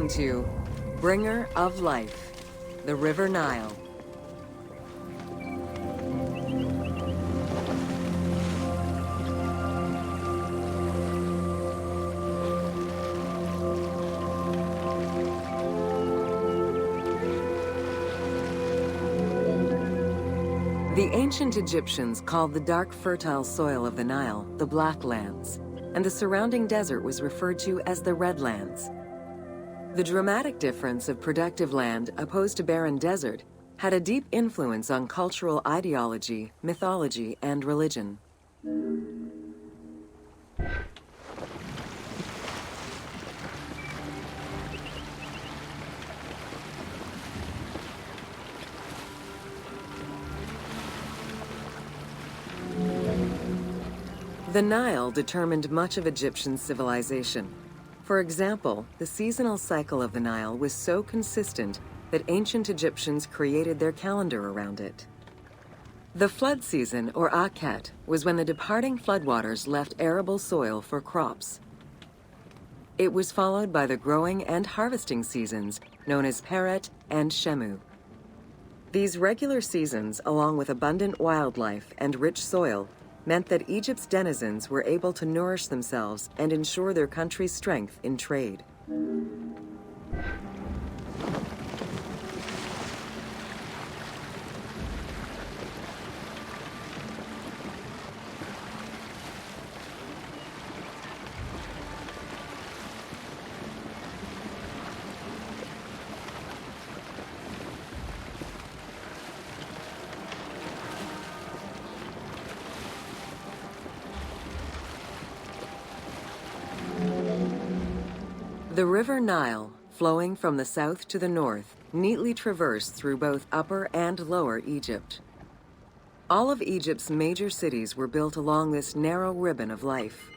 listening to Bringer of Life, the River Nile. The ancient Egyptians called the dark fertile soil of the Nile the Black Lands, and the surrounding desert was referred to as the Red Lands. The dramatic difference of productive land opposed to barren desert had a deep influence on cultural ideology, mythology, and religion. The Nile determined much of Egyptian civilization. For example, the seasonal cycle of the Nile was so consistent that ancient Egyptians created their calendar around it. The flood season, or Akhet, was when the departing floodwaters left arable soil for crops. It was followed by the growing and harvesting seasons, known as Peret and Shemu. These regular seasons, along with abundant wildlife and rich soil, meant that Egypt's denizens were able to nourish themselves and ensure their country's strength in trade. The River Nile, flowing from the south to the north, neatly traversed through both Upper and Lower Egypt. All of Egypt's major cities were built along this narrow ribbon of life.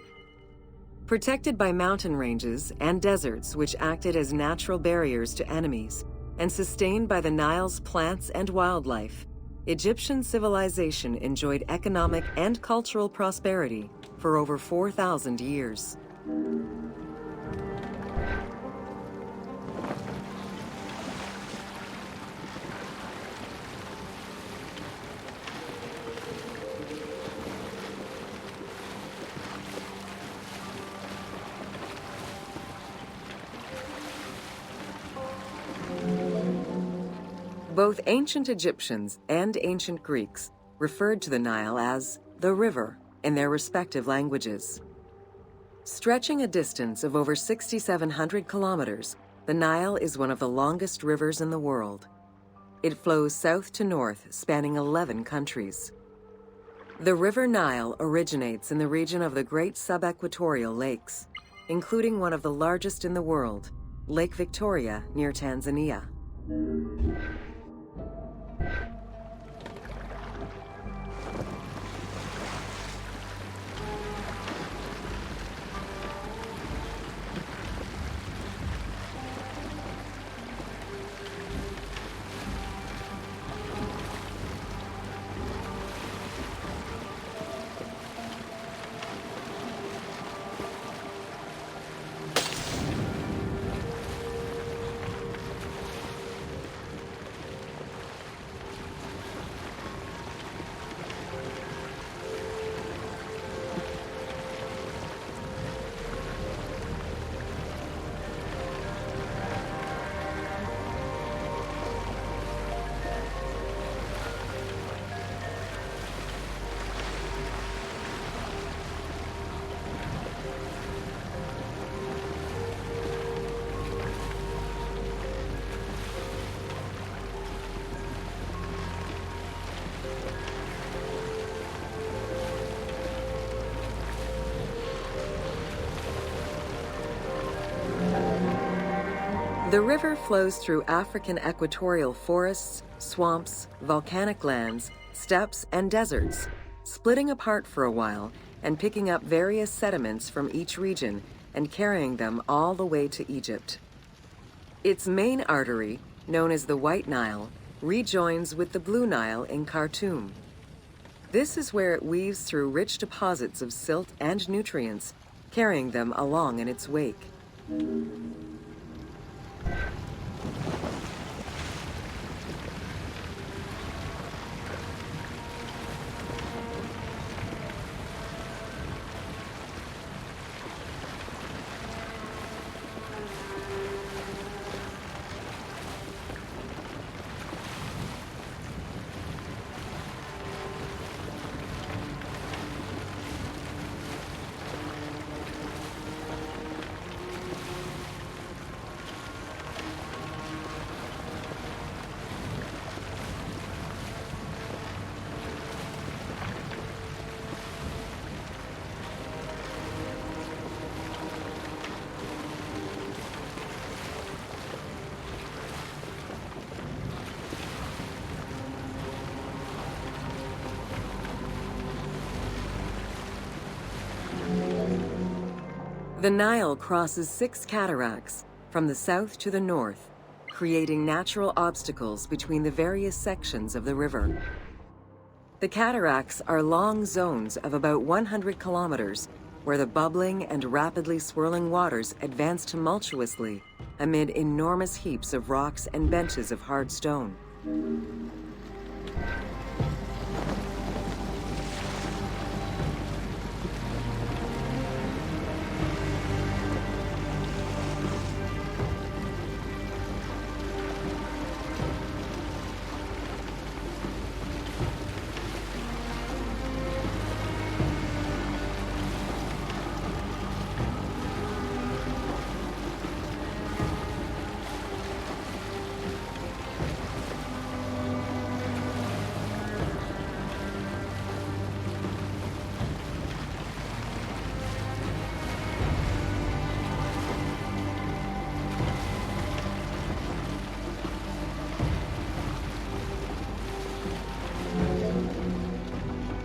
Protected by mountain ranges and deserts which acted as natural barriers to enemies, and sustained by the Nile's plants and wildlife, Egyptian civilization enjoyed economic and cultural prosperity for over 4,000 years. Both ancient Egyptians and ancient Greeks referred to the Nile as the river in their respective languages. Stretching a distance of over 6,700 kilometers, the Nile is one of the longest rivers in the world. It flows south to north, spanning 11 countries. The River Nile originates in the region of the Great Subequatorial Lakes, including one of the largest in the world, Lake Victoria near Tanzania. The river flows through African equatorial forests, swamps, volcanic lands, steppes, and deserts, splitting apart for a while and picking up various sediments from each region and carrying them all the way to Egypt. Its main artery, known as the White Nile, rejoins with the Blue Nile in Khartoum. This is where it weaves through rich deposits of silt and nutrients, carrying them along in its wake. The Nile crosses 6 cataracts from the south to the north, creating natural obstacles between the various sections of the river. The cataracts are long zones of about 100 kilometers, where the bubbling and rapidly swirling waters advance tumultuously amid enormous heaps of rocks and benches of hard stone.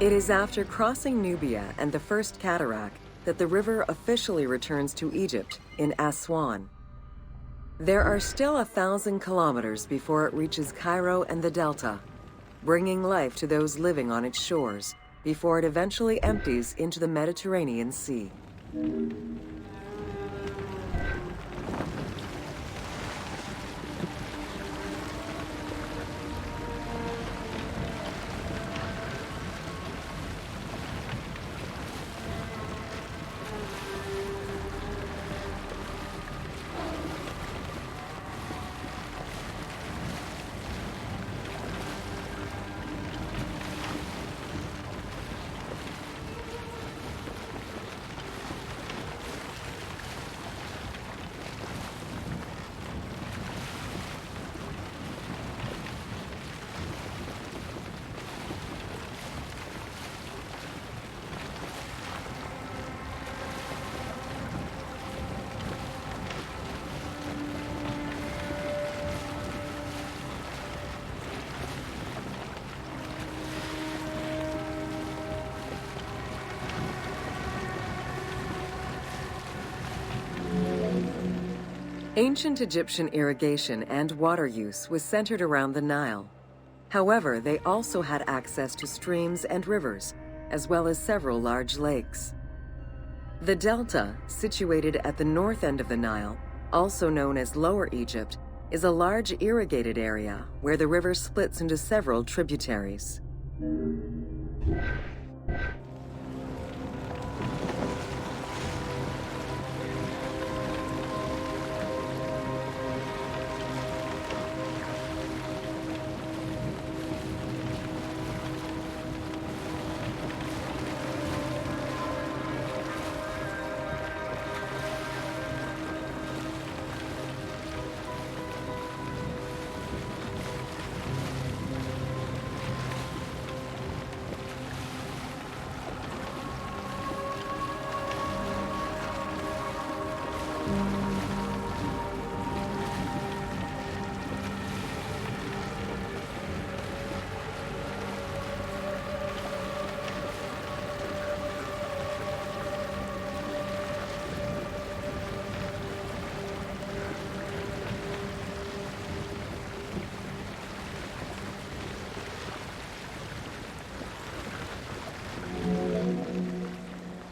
It is after crossing Nubia and the first cataract that the river officially returns to Egypt in Aswan. There are still 1,000 kilometers before it reaches Cairo and the Delta, bringing life to those living on its shores before it eventually empties into the Mediterranean Sea. Ancient Egyptian irrigation and water use was centered around the Nile. However, they also had access to streams and rivers, as well as several large lakes. The Delta, situated at the north end of the Nile, also known as Lower Egypt, is a large irrigated area where the river splits into several tributaries.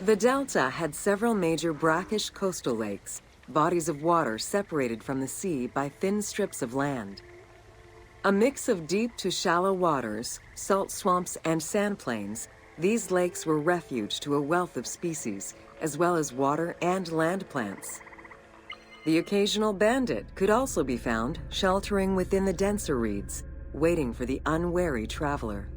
The Delta had several major brackish coastal lakes, bodies of water separated from the sea by thin strips of land. A mix of deep to shallow waters, salt swamps, and sand plains, these lakes were refuge to a wealth of species, as well as water and land plants. The occasional bandit could also be found sheltering within the denser reeds, waiting for the unwary traveler.